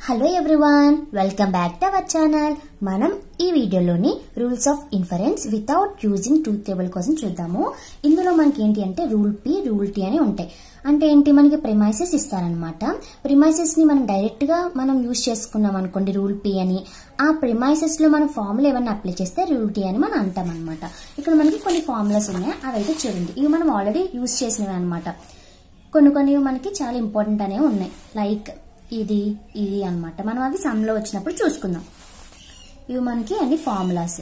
Hello everyone, welcome back to our channel. మనం ఈ వీడియోలోని rules of inference without using truth table కోసం చూద్దాము. ఇందులో మనకి ఏంటి అంటే రూల్ పి, రూల్ టీ అని ఉంటాయి. అంటే ఏంటి, మనకి ప్రిమైసెస్ ఇస్తారనమాట. ప్రిమైసెస్ ని మనం డైరెక్ట్ గా మనం యూజ్ చేసుకున్నాం అనుకోండి రూల్ పి అని, ఆ ప్రిమైసెస్ లో మనం ఫార్ములా ఏమన్నా అప్లై చేస్తే రూల్ టీ అని మనం అంటాం అనమాట. ఇక్కడ మనకి కొన్ని ఫార్ములాస్ ఉన్నాయి, అవైతే చూడండి. ఇవి మనం ఆల్రెడీ యూజ్ చేసినవి అనమాట. కొన్ని మనకి చాలా ఇంపార్టెంట్ అనేవి ఉన్నాయి. లైక్ ఇది అన్నమాట. మనం అవి సమ్ లో వచ్చినప్పుడు చూసుకుందాం. ఇవి మనకి అన్ని ఫార్ములాస్.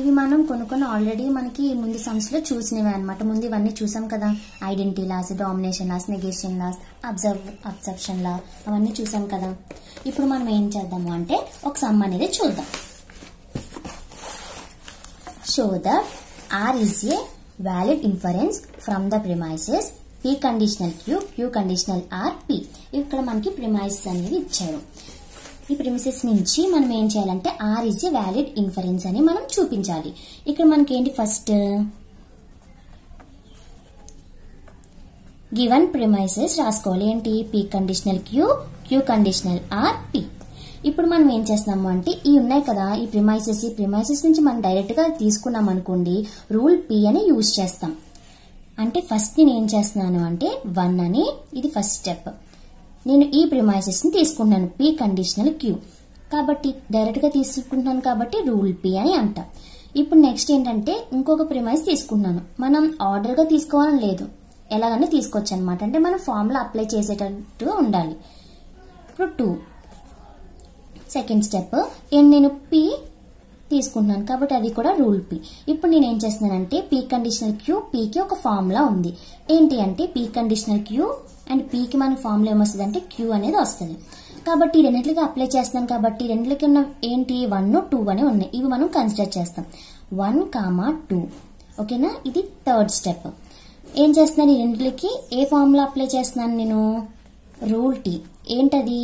ఇవి మనం కొన్ని ఆల్రెడీ మనకి ముందు సమ్స్ లో చూసినవి అనమాట. ముందు ఇవన్నీ చూసాం కదా, identity laws, domination laws, negation laws, absorption law, అవన్నీ చూసాం కదా. ఇప్పుడు మనం ఏం చేద్దాము అంటే ఒక సమ్ అనేది చూద్దాం. Show that R is a valid inference from the premises P conditional Q, Q conditional R, P. ఇక్కడ మనకి ప్రిమైసెస్ అనేవి ఇచ్చారు. ఈ ప్రిమైసెస్ నుంచి మనం ఏం చేయాలంటే R is a valid inference అని మనం చూపించాలి. ఇక్కడ మనకి ఏంటి, ఫస్ట్ గివెన్ ప్రిమైసెస్ రాసుకోవాలి. ఏంటి, P conditional Q, Q conditional R, P. ఇప్పుడు మనం ఏం చేస్తున్నాము అంటే ఈ ఉన్నాయి కదా ఈ ప్రిమైసెస్ నుంచి మనం డైరెక్ట్ గా తీసుకున్నాం అనుకోండి, రూల్ పి అని యూజ్ చేస్తాం. అంటే ఫస్ట్ నేను ఏం చేస్తున్నాను అంటే 1 అని, ఇది ఫస్ట్ స్టెప్. నేను ఈ ప్రిమైసెస్ ని తీసుకున్నాను పి కండిషనల్ క్యూ కాబట్టి డైరెక్ట్ గా తీసుకుంటున్నాను కాబట్టి రూల్ పి అని అంట. ఇప్పుడు నెక్స్ట్ ఏంటంటే ఇంకొక ప్రిమైస్ తీసుకున్నాను. మనం ఆర్డర్ గా తీసుకోవాలని లేదు, ఎలాగైనా తీసుకోవచ్చు అనమాట. అంటే మనం ఫార్ములా అప్లై చేసేటట్టు ఉండాలి. ఇప్పుడు 2 సెకండ్ స్టెప్, నేను పి తీసుకుంటున్నాను కాబట్టి అది కూడా రూల్ పి. ఇప్పుడు నేను ఏం చేస్తున్నానంటే పి కండిషనల్ క్యూ, పీకి ఒక ఫార్ములా ఉంది. ఏంటి అంటే పి కండిషనల్ క్యూ అండ్ పీకి మన ఫార్ములా ఏమొస్తుంది అంటే క్యూ అనేది వస్తుంది. కాబట్టి రెండింటికి అప్లై చేస్తున్నాను కాబట్టి రెండింటికి ఉన్న ఏంటి 1, 2 అని ఉన్నాయి. ఇవి మనం కన్సిడర్ చేస్తాం. 1, 2 ఓకేనా. ఇది థర్డ్ స్టెప్. ఏం చేస్తున్నాను, ఈ రెండింటికి ఏ ఫార్ములా అప్లై చేస్తున్నాను నేను, రూల్ టీ. ఏంటది,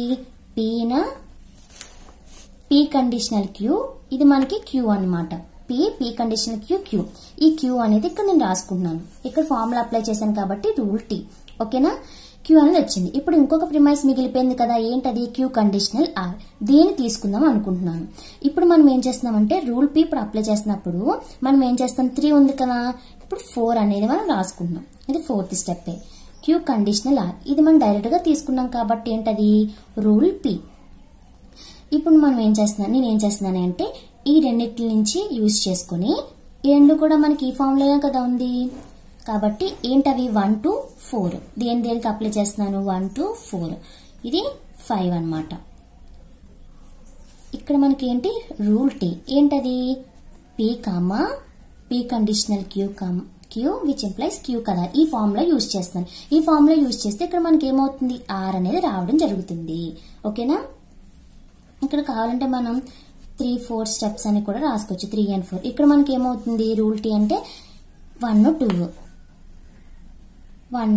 పీ కండిషనల్ క్యూ, ఇది మనకి క్యూ అనమాట. P conditional Q. ఈ క్యూ అనేది ఇక్కడ నేను రాసుకుంటున్నాను. ఇక్కడ ఫార్ములా అప్లై చేశాను కాబట్టి రూల్ టీ. ఓకేనా, క్యూ అనేది వచ్చింది. ఇప్పుడు ఇంకొక ప్రిమైస్ మిగిలిపోయింది కదా, ఏంటది క్యూ కండిషనల్ ఆర్. దీన్ని తీసుకుందాం అనుకుంటున్నాను. ఇప్పుడు మనం ఏం చేస్తున్నామంటే రూల్ పీ ఇప్పుడు అప్లై చేసినప్పుడు మనం ఏం చేస్తాం, 3 ఉంది కదా, ఇప్పుడు 4 అనేది మనం రాసుకుంటున్నాం. ఇది fourth step. Q conditional R, ఇది మనం డైరెక్ట్ గా తీసుకున్నాం కాబట్టి ఏంటది రూల్ పీ. ఇప్పుడు మనం నేను ఏం చేస్తున్నాను అంటే ఈ రెండింటి నుంచి యూజ్ చేసుకుని, ఈ రెండు కూడా మనకి ఈ ఫార్ములా కదా ఉంది కాబట్టి ఏంటవి 1 to 4. దేనికి అప్లై చేస్తున్నాను, 1 to 4, ఇది 5 అన్నమాట. ఇక్కడ మనకి ఏంటి రూల్ టీ, ఏంటది P conditional Q which implies Q కదా. ఈ ఫార్ములా యూజ్ చేస్తున్నాను. ఈ ఫార్ములా యూజ్ చేస్తే ఇక్కడ మనకి ఏమవుతుంది, ఆర్ అనేది రావడం జరుగుతుంది. ఓకేనా, ఇక్కడ కావాలంటే మనం 3, 4 స్టెప్స్ అని కూడా రాసుకోవచ్చు, 3 and 4. ఇక్కడ మనకి ఏమవుతుంది రూల్ టీ అంటే 1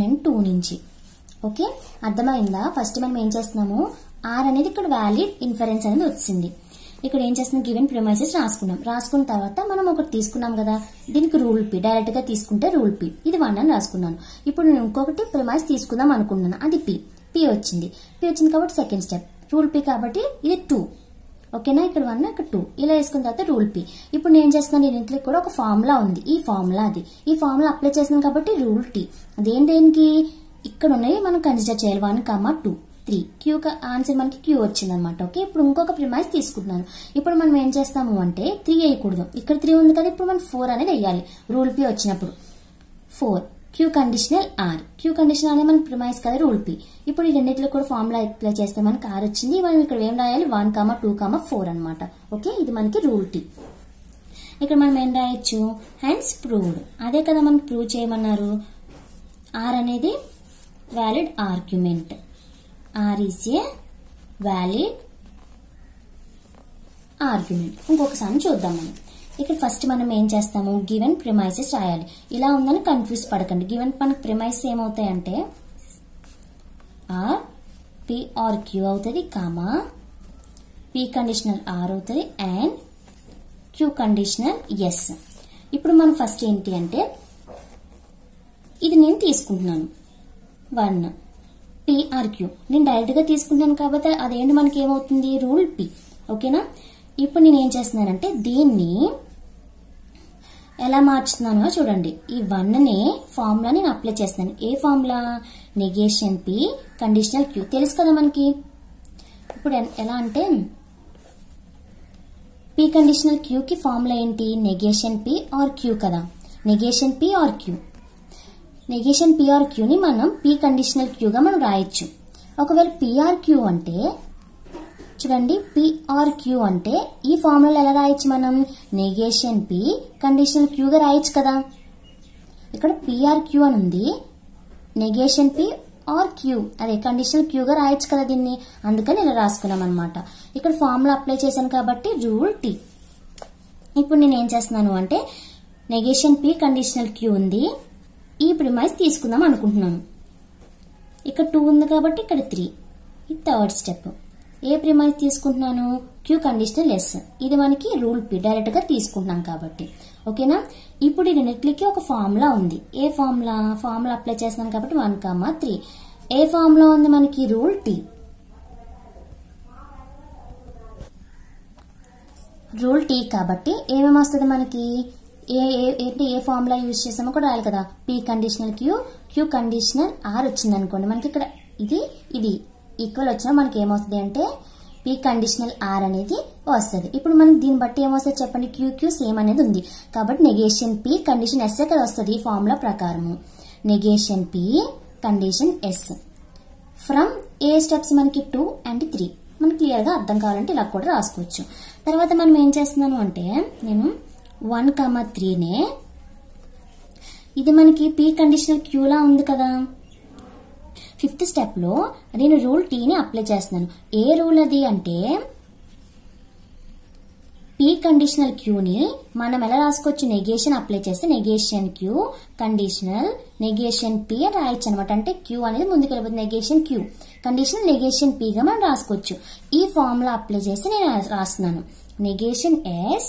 and 2 నుంచి. ఓకే, అర్థమైందా. ఫస్ట్ మనం ఏం చేస్తున్నాము, ఆర్ అనేది ఇక్కడ వ్యాలిడ్ ఇన్ఫరెన్స్ అనేది వచ్చింది. ఇక్కడ ఏం చేస్తున్నాం, గివెన్ ప్రిమైసెస్ రాసుకున్న తర్వాత మనం ఒకటి తీసుకున్నాం కదా, దీనికి రూల్ పి, డైరెక్ట్ గా తీసుకుంటే రూల్ పి, ఇది 1 అని రాసుకున్నాను. ఇప్పుడు నేను ఇంకొకటి ప్రిమైస్ తీసుకుందాం అనుకున్నాను, అది పి వచ్చింది కాబట్టి సెకండ్ స్టెప్ రూల్ పి కాబట్టి ఇది 2. ఓకేనా, ఇక్కడ 1 ఇక్కడ 2 ఇలా వేసుకున్న తర్వాత రూల్ పి. ఇప్పుడు నేను ఏం చేస్తున్నాను, దీంట్లో కూడా ఒక ఫార్ములా ఉంది, ఈ ఫార్ములా అప్లై చేస్తున్నాను కాబట్టి రూల్ టీ. దేనికి ఇక్కడ ఉన్నాయి మనం కన్సిడర్ చేయాలి. 1, 2, 3 క్యూ ఆన్సర్ మనకి క్యూ వచ్చింది అనమాట. ఓకే, ఇప్పుడు ఇంకొక ప్రిమైస్ తీసుకుంటున్నాను. ఇప్పుడు మనం ఏం చేస్తాము అంటే 3 వేయకూడదు, ఇక్కడ 3 ఉంది కదా, ఇప్పుడు మనం 4 అనేది వేయాలి. రూల్ పి వచ్చినప్పుడు 4 Q conditional R. Q conditional అనేది మనకి ప్రిమైస్ కదా రూల్ పి. ఇప్పుడు ఈ రెండింటిలో కూడా ఫార్ములా అప్లై చేస్తే మనకి ఆర్ వచ్చింది. మనం ఇక్కడ ఏం రాయాలి, 1, 2, 4 అనమాట. ఓకే, ఇది మనకి రూల్ టీ. ఇక్కడ మనం ఏం రాయొచ్చు, హెన్స్ ప్రూవ్డ్. అదే కదా మనకి ప్రూవ్ చేయమన్నారు. ఆర్ అనేది valid argument. R is a valid argument. ఇంకొకసారి చూద్దాం మనం. ఇక్కడ ఫస్ట్ మనం ఏం చేస్తాము, గివెన్ ప్రిమైసెస్ రాయాలి. ఇలా ఉందని కన్ఫ్యూజ్ పడకండి. గివెన్ మనకి ప్రిమైస్ ఏమవుతాయంటే ఆర్ పి ఆర్ క్యూ అవుతుంది, పి కండిషనల్ ఆర్ అవుతుంది అండ్ క్యూ కండిషనల్ ఎస్. ఇప్పుడు మనం ఫస్ట్ ఏంటి అంటే ఇది నేను తీసుకుంటున్నాను 1 PRQ నేను డైరెక్ట్ గా తీసుకుంటాను కాబట్టి అదేంటి మనకి ఏమవుతుంది రూల్ P. ఓకేనా? ఇప్పుడు నేను ఏం చేస్తున్నానంటే దీన్ని ఎలా మార్చుతున్నానో చూడండి. ఈ 1నే ఫార్ములా నేను అప్లై చేస్తున్నాను. ఏ formula? Negation P conditional Q తెలుసు కదా మనకి. ఇప్పుడు ఎలా అంటే P కండిషనల్ Q కి ఫార్ములా ఏంటి? నెగేషన్ P ఆర్ Q కదా. Negation P or Q. Negation P or Q ని మనం P కండిషనల్ Q గా మనం రాయొచ్చు. ఒకవేళ P ఆర్ Q అంటే చూడండి P ఆర్ Q అంటే ఈ ఫార్ములా ఎలా రాయొచ్చు మనం? నెగేషన్ P కండిషనల్ Q గా రాయొచ్చు కదా. ఇక్కడ P ఆర్ Q అని ఉంది. నెగేషన్ P ఆర్ Q అదే కండిషనల్ Q గా రాయొచ్చు కదా దీన్ని. అందుకని ఇలా రాసుకున్నాం అనమాట. ఇక్కడ ఫార్ములా అప్లై చేశాను కాబట్టి రూల్ T. ఇప్పుడు నేను ఏం చేస్తున్నాను అంటే నెగేషన్ P కండిషనల్ Q ఉంది. ఈ ప్రిమైస్ తీసుకుందాం అనుకుంటున్నాను. ఇక్కడ 2 ఉంది కాబట్టి ఇక్కడ 3. ఇది థర్డ్ స్టెప్. ఏ ప్రిమైస్ తీసుకుంటున్నాను? Q conditional S. ఇది మనకి రూల్ P డైరెక్ట్ గా తీసుకుంటున్నాం కాబట్టి. ఓకేనా? ఇప్పుడు ఈ రెండిట్లకి ఒక ఫార్ములా ఉంది. ఏ ఫార్ములా? ఫార్ములా అప్లై చేస్తున్నాను కాబట్టి 1, 3. ఏ ఫార్ములా ఉంది మనకి? Rule T. రూల్ T కాబట్టి ఏమేమి వస్తుంది మనకి? ఏ ఫార్ములా యూజ్ చేసామో కూడా రాయాలి కదా. P conditional Q conditional R వచ్చింది అనుకోండి. మనకి ఇక్కడ ఇది ఈక్వల్ వచ్చినా మనకి ఏమవుతుంది అంటే P కండిషనల్ R అనేది వస్తుంది. ఇప్పుడు మనకి దీన్ని బట్టి ఏమొస్తుంది చెప్పండి? QQ సేమ్ అనేది ఉంది కాబట్టి నెగేషన్ P కండిషన్ S కదా వస్తుంది ఈ ఫార్ములా ప్రకారము. Negation P condition S from A steps మనకి 2 and 3. మనకి క్లియర్ గా అర్థం కావాలంటే ఇలా కూడా రాసుకోవచ్చు. తర్వాత మనం ఏం చేస్తున్నాను అంటే నేను 1, 3నే ఇది మనకి P కండిషనల్ Q లా ఉంది కదా. 5th స్టెప్ లో నేను రూల్ T ని అప్లై చేస్తున్నాను. ఏ రూల్ అది అంటే P కండిషనల్ Q ని మనం ఎలా రాసుకోవచ్చు? నెగేషన్ అప్లై చేస్తే negation Q conditional negation P అని రాయొచ్చు అనమాట. అంటే Q అనేది ముందుకు వెళ్ళిపోతుంది. Negation Q conditional negation P గా మనం రాసుకోవచ్చు. ఈ ఫార్ములా అప్లై చేసి నేను రాస్తున్నాను. Negation S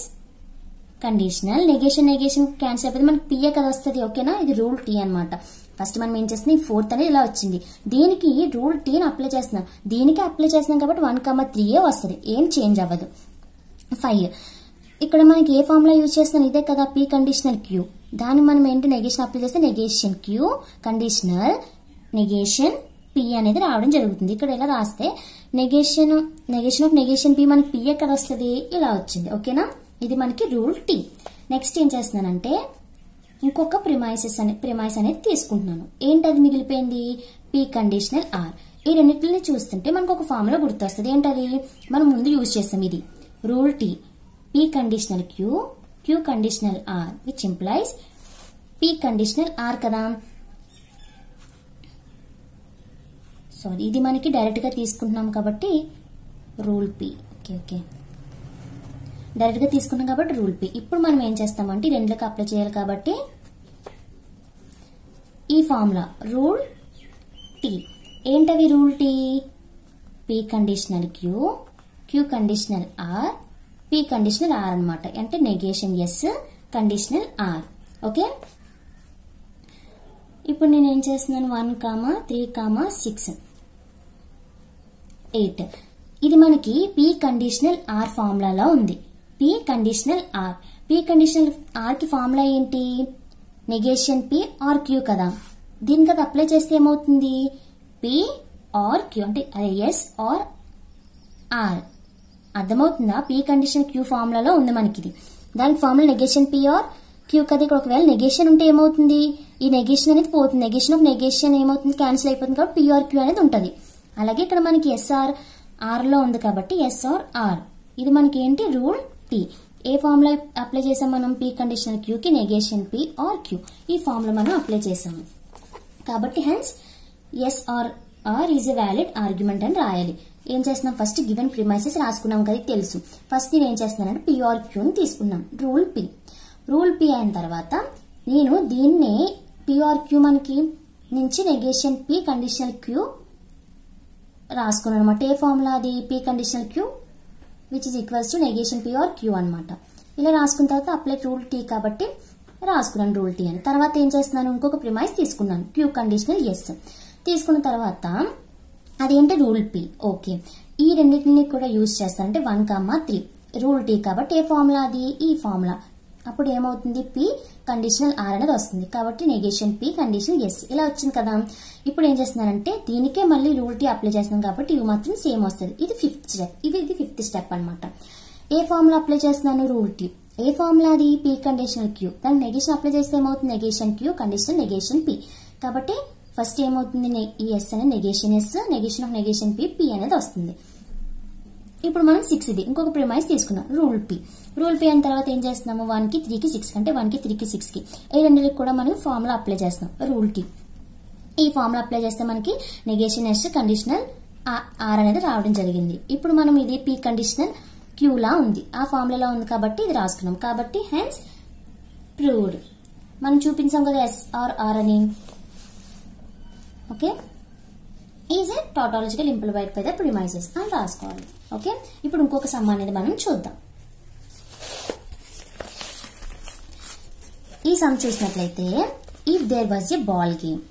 conditional negation cancel అయిపోతే మనకి పిఏ కదా వస్తుంది. ఓకేనా? ఇది రూల్ T అనమాట. ఫస్ట్ మనం ఏం చేస్తున్నాం? 4th అనేది ఇలా వచ్చింది. దీనికి రూల్ T ని అప్లై చేస్తున్నాం. దీనికి అప్లై చేస్తున్నాం కాబట్టి 1, 3 వస్తుంది. ఏం చేంజ్ అవ్వదు. 5 ఇక్కడ మనకి ఏ ఫార్ములా యూజ్ చేస్తున్నాం? ఇదే కదా P కండిషనల్ Q. దాన్ని మనం ఏంటి నెగేషన్ అప్లై చేస్తే negation Q conditional negation P అనేది రావడం జరుగుతుంది. ఇక్కడ ఎలా రాస్తే నెగేషన్ ఆఫ్ నెగేషన్ P మనకి పిఏ కదా వస్తుంది. ఇలా వచ్చింది. ఓకేనా? ఇది మనకి రూల్ T. నెక్స్ట్ ఏం చేస్తున్నానంటే ఇంకొక ప్రిమైస్ అనేది తీసుకుంటున్నాను. ఏంటది మిగిలిపోయింది? P conditional R. ఈ రెండింటిని చూస్తుంటే మనకు ఒక ఫార్ములా గుర్తొస్తుంది. ఏంటది? మనం ముందు యూజ్ చేస్తాం. ఇది rule T. P conditional Q conditional R which implies P conditional R కదా. సారీ ఇది మనకి డైరెక్ట్ గా తీసుకుంటున్నాం కాబట్టి రూల్ P. ఓకే డైరెక్ట్ గా తీసుకున్నాం కాబట్టి రూల్ P. ఇప్పుడు మనం ఏం చేస్తామంటే రెండులకు అప్లై చేయాలి కాబట్టి ఈ ఫార్ములా రూల్ T. ఏంటవి rule T? P conditional Q conditional R P conditional R అన్నమాట. అంటే negation S conditional R. Okay ఇప్పుడు నేను ఏం చేస్తున్నాను? 1, 3, 6, 8 ఇది మనకి P కండిషనల్ R ఫార్ములాలో ఉంది. P conditional R. P conditional R కి ఫార్ములా ఏంటి? నెగేషన్ P ఆర్ Q కదా. దీనికి అది అప్లై చేస్తే ఏమవుతుంది? P ఆర్ Q అంటే అదే S ఆర్ R. అర్థమవుతుందా? P కండిషన్ Q ఫార్ములాలో ఉంది మనకి ఇది. దానికి ఫార్ములా నెగేషన్ P ఆర్ Q కదా. ఇక్కడ ఒకవేళ నెగేషన్ ఉంటే ఏమవుతుంది? ఈ నెగేషన్ అనేది పోతుంది. నెగేషన్ ఆఫ్ నెగేషన్ ఏమవుతుంది? క్యాన్సిల్ అయిపోతుంది కాబట్టి P ఆర్ Q అనేది ఉంటుంది. అలాగే ఇక్కడ మనకి SR R లో ఉంది కాబట్టి S ఆర్ R. ఇది మనకి ఏంటి? Rule T. ఏ ఫార్ములా అప్లై చేసాం మనం? P కండిషనల్ Q కి నెగేషన్ P ఆర్ Q. ఈ ఫార్ములా మనం అప్లై చేసాము కాబట్టి hence S or R is a valid argument అని రాయాలి. ఏం చేస్తున్నాం? ఫస్ట్ గివెన్ ప్రిమైసెస్ రాసుకున్నాం కదా తెలుసు. ఫస్ట్ నేను ఏం చేస్తున్నానంటే P ఆర్ Q ని తీసుకున్నాం. రూల్ P అయిన తర్వాత నేను దీన్నే P ఆర్ Q మనకి నుంచి నెగేషన్ P కండిషనల్ Q రాసుకున్నాను అనమాట. ఏ ఫార్ములా అది? P conditional Q which is equals to negation P or Q అనమాట. ఇలా రాసుకున్న తర్వాత అప్లై రూల్ T కాబట్టి రాసుకున్నాను రూల్ టీ అని. తర్వాత ఏం చేస్తున్నాను, ఇంకొక ప్రిమైస్ తీసుకున్నాను, క్యూ కండిషనల్ ఎస్ తీసుకున్న తర్వాత అదేంటి రూల్ పి. ఓకే, ఈ రెండింటిని కూడా యూజ్ చేస్తాను. అంటే 1, 3 రూల్ టీ కాబట్టి ఏ ఫార్ములా అది, ఈ ఫార్ములా. అప్పుడు ఏమవుతుంది, పి కండిషనల్ ఆర్ అనేది వస్తుంది కాబట్టి నెగేషన్ పి కండిషనల్ ఎస్ ఇలా వచ్చింది కదా. ఇప్పుడు ఏం చేస్తున్నానంటే దీనికే మళ్ళీ రూల్ టీ అప్లై చేస్తున్నాం కాబట్టి ఇవి మాత్రం సేమ్ వస్తుంది. ఇది 5th స్టెప్, ఇది 5th స్టెప్ అనమాట. ఏ ఫార్ములా అప్లై చేస్తున్నాను, రూల్ టీ. ఏ ఫార్ములా అది, పి కండిషనల్ క్యూ. దానికి నెగేషన్ అప్లై చేస్తే ఏమవుతుంది, negation Q conditional negation P. కాబట్టి ఫస్ట్ ఏమవుతుంది, ఈ ఎస్ అనేది negation S, negation of negation P, P అనేది వస్తుంది. ఇప్పుడు మనం 6 ఇది ఇంకొక ప్రిమైస్ తీసుకున్నాం, రూల్ పి. రూల్ పి అయిన తర్వాత ఏం చేస్తున్నాము, 1కి 3కి 6 అంటే 1కి 3కి 6కి ఈ రెండింటికి కూడా మనం ఫార్ములా అప్లై చేస్తున్నాం, రూల్ టీ. ఈ ఫార్ములా అప్లై చేస్తే మనకి నెగేషన్ ఎస్ కండిషనల్ ఆర్ అనేది రావడం జరిగింది. ఇప్పుడు మనం ఇది పి కండిషనల్ క్యూ లా ఉంది, ఆ ఫార్ములాలో ఉంది కాబట్టి ఇది రాసుకున్నాం. కాబట్టి హెన్స్ ప్రూవ్డ్. మనం చూపించాం కదా ఎస్ ఆర్ ఆర్ అని. Okay, is a tautological implement by the premises అని రాసుకోవాలి. ఓకే, ఇప్పుడు ఇంకొక సమ్ అనేది మనం చూద్దాం. ఈ సమ్ చూసినట్లయితే if there was a ball game,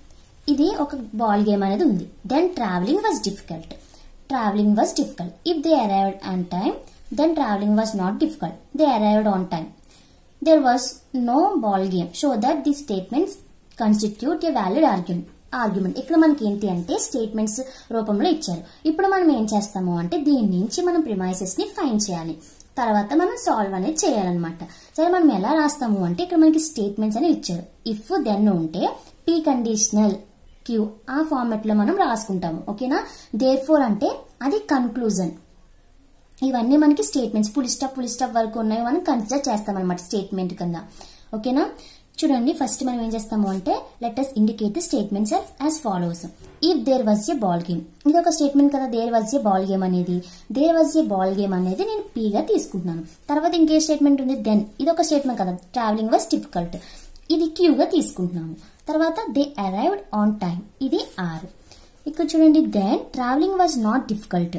ఇది ఒక బాల్ గేమ్ అనేది ఉంది. Then travelling was difficult. Travelling was difficult. If they arrived on time, then travelling was not difficult. They arrived on time. There was no ball game. Show that these statements constitute a valid argument. ఇక్కడ మనకి ఏంటి అంటే statements రూపంలో ఇచ్చారు. ఇప్పుడు మనం ఏం చేస్తాము అంటే దీని నుంచి మనం ప్రిమైసెస్ ని ఫైండ్ చేయాలి, తర్వాత మనం సాల్వ్ అనేది చేయాలన్నమాట. సరే, మనం ఎలా రాస్తాము అంటే ఇక్కడ మనకి స్టేట్మెంట్స్ అని ఇచ్చారు. ఇఫ్ దెన్ ఉంటే పి కండిషనల్ క్యూ ఆ ఫార్మాట్ లో మనం రాసుకుంటాము. ఓకేనా. దేర్ ఫోర్ అంటే అది కన్క్లూజన్. ఇవన్నీ మనకి స్టేట్మెంట్స్ ఫుల్ స్టాప్ వరకు ఉన్నాయి, మనం కన్సిడర్ చేస్తాం అనమాట స్టేట్మెంట్ కింద. ఓకేనా. చూడండి, ఫస్ట్ మనం ఏం చేస్తాము అంటే let us indicate the statements as follows. If there was a ball game, ఇది ఒక స్టేట్మెంట్ కదా. There was a ball game అనేది, there was a ball game అనేది నేను పి గా తీసుకుంటున్నాను. తర్వాత ఇంకే స్టేట్మెంట్ ఉంది, దెన్ ఇది ఒక స్టేట్మెంట్ కదా. ట్రావెలింగ్ వాజ్ డిఫికల్ట్, ఇది క్యూ గా తీసుకుంటున్నాము. తర్వాత దే అరైవ్డ్ ఆన్ టైమ్, ఇది ఆర్. ఇక్కడ చూడండి, then travelling was not difficult,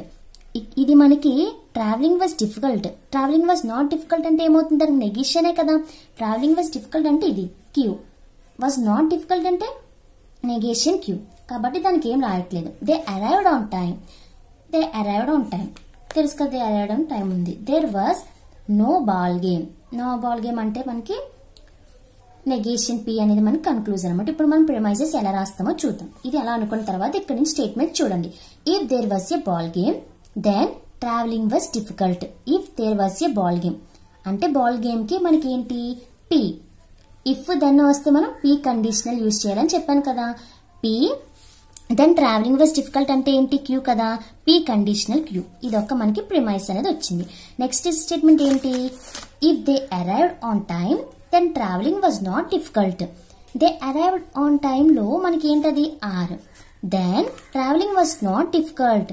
ఇది మనకి travelling was difficult. Travelling was not difficult అంటే ఏమవుతుంది, దానికి నెగేషనే కదా. ట్రావెలింగ్ వాజ్ డిఫికల్ట్ అంటే ఇది క్యూ, వాజ్ నాట్ డిఫికల్ట్ అంటే నెగేషన్ క్యూ, కాబట్టి దానికి ఏం రాయట్లేదు. They arrived on time, they arrived on time తెలుసు కదా, దే అరైవ్డ్ ఆన్ టైమ్ ఉంది. There was no ball game, no ball game అంటే మనకి నెగేషన్ పి అనేది మనకి కన్క్లూజన్ అనమాట. ఇప్పుడు మనం ప్రిమైజెస్ ఎలా రాస్తామో చూద్దాం. ఇది ఎలా అనుకున్న తర్వాత ఇక్కడ నుంచి స్టేట్మెంట్ చూడండి. If there was a ball game, then travelling was difficult. If there was a ball game అంటే బాల్ గేమ్ కి మనకి ఏంటి పి. ఇఫ్ దెన్ వస్తే మనం పి కండిషనల్ యూజ్ చేయాలని చెప్పాను కదా. P then travelling was difficult అంటే ఏంటి క్యూ కదా, పి కండిషనల్ క్యూ. ఇదొక మనకి ప్రిమైస్ అనేది వచ్చింది. నెక్స్ట్ స్టేట్మెంట్ ఏంటి, if they arrived on time, then travelling was not difficult. They arrived on time లో మనకి ఏంటది R. Then travelling was not difficult,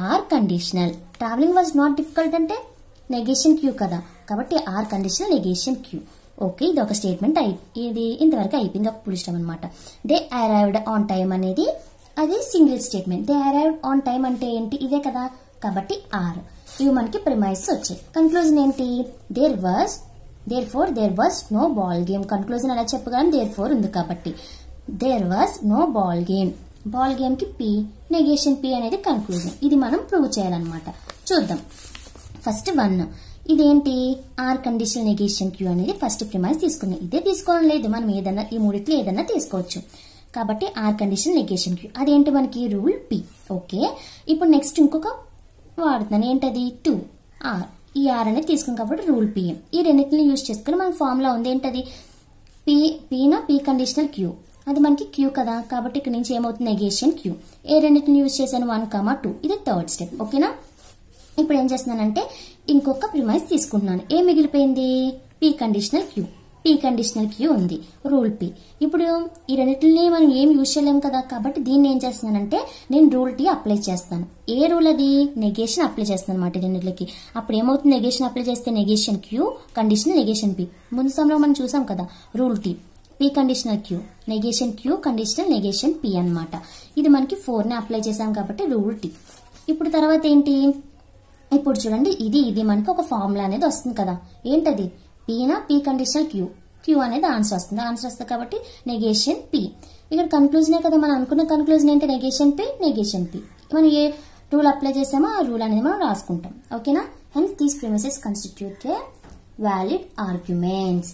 R conditional. Travelling was not difficult అంటే negation Q కదా, కాబట్టి R conditional negation Q. Okay, ఇది ఒక statement ఇది ఇంతవరకు అయిపోయింది, ఒక ఫుల్ స్టాప్ అనమాట. దే అరైవ్డ్ ఆన్ టైమ్ అనేది అది single statement. They arrived on time అంటే ఏంటి, ఇదే కదా, కాబట్టి ఆర్. ఇవి మనకి ప్రిమైస్ వచ్చాయి. కన్క్లూజన్ ఏంటి, there was no ball game. Conclusion ఎలా చెప్పగలం, దేర్ ఫోర్ ఉంది కాబట్టి. There was no ball game, ball game కి పి, నెగేషన్ పి అనేది కన్క్లూజన్. ఇది మనం ప్రూవ్ చేయాలన్నమాట. చూద్దాం. ఫస్ట్ 1 ఇదేంటి, ఆర్ కండిషనల్ నెగేషన్ క్యూ అనేది ఫస్ట్ ప్రిమైస్ తీసుకున్నాం. ఇదే తీసుకోవడం లేదు, మనం ఏదన్నా ఈ మూడిట్లో ఏదన్నా తీసుకోవచ్చు. కాబట్టి ఆర్ కండిషనల్ నెగేషన్ క్యూ అదేంటి మనకి రూల్ పి. ఓకే, ఇప్పుడు నెక్స్ట్ ఇంకొక వాడుతున్నాను, ఏంటది 2 ఆర్. ఈ ఆర్ అనేది తీసుకున్నాం కాబట్టి రూల్ పిఎం. ఈ రెండింటిని యూజ్ చేసుకుని మన ఫార్ములా ఉంది, ఏంటది పి కండిషనల్ క్యూ, అది మనకి క్యూ కదా, కాబట్టి ఇక్కడ నుంచి ఏమవుతుంది నెగేషన్ క్యూ. ఏ రెండింటిని యూజ్ చేశాను, 1, 2 ఇది థర్డ్ స్టెప్. ఓకేనా. ఇప్పుడు ఏం చేస్తున్నానంటే ఇంకొక ప్రిమైస్ తీసుకుంటున్నాను. ఏం మిగిలిపోయింది, P conditional Q. P conditional Q ఉంది, రూల్ పి. ఇప్పుడు ఈ రెండింటిని మనం ఏం యూజ్ చేయలేము కదా, కాబట్టి దీన్ని ఏం చేస్తున్నానంటే నేను రూల్ టీ అప్లై చేస్తాను. ఏ రూల్ అది, నెగేషన్ అప్లై చేస్తాను అనమాట రెండింటికి. అప్పుడు ఏమవుతుంది, నెగేషన్ అప్లై చేస్తే negation Q conditional negation P. ముందు సమయంలో మనం చూసాం కదా, rule T P conditional Q, negation Q conditional negation P అనమాట. ఇది మనకి 4 ని అప్లై చేసాం కాబట్టి రూల్ టీ. ఇప్పుడు తర్వాత ఏంటి, ఇప్పుడు చూడండి, ఇది మనకి ఒక ఫార్ములా అనేది వస్తుంది కదా, ఏంటది పి కండిషనల్ క్యూ, క్యూ అనేది ఆన్సర్ వస్తుంది. ఆన్సర్ వస్తుంది కాబట్టి నెగేషన్ పి. ఇక్కడ కన్క్లూజనే కదా మనం అనుకున్న కన్క్లూజన్ ఏంటి? Negation P, negation P. మనం ఏ రూల్ అప్లై చేసామో ఆ రూల్ అనేది మనం రాసుకుంటాం. ఓకేనా? Hence these premises constitute a valid arguments.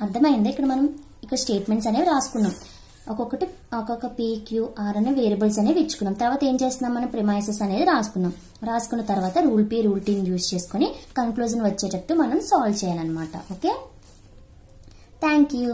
అర్థమైంది? ఇక్కడ మనం ఇక్కడ స్టేట్మెంట్స్ అనేవి రాసుకున్నాం. ఒక్కొక్క పీ, క్యూ, ఆర్ అనే వేరియబుల్స్ అనేవి ఇచ్చుకున్నాం. తర్వాత ఏం చేస్తున్నాం? మనం ప్రిమైసెస్ అనేది రాసుకున్నాం. రాసుకున్న తర్వాత రూల్ పి, రూల్ టీని యూజ్ చేసుకుని కన్క్లూజన్ వచ్చేటట్టు మనం సాల్వ్ చేయాలన్నమాట. Okay, thank you.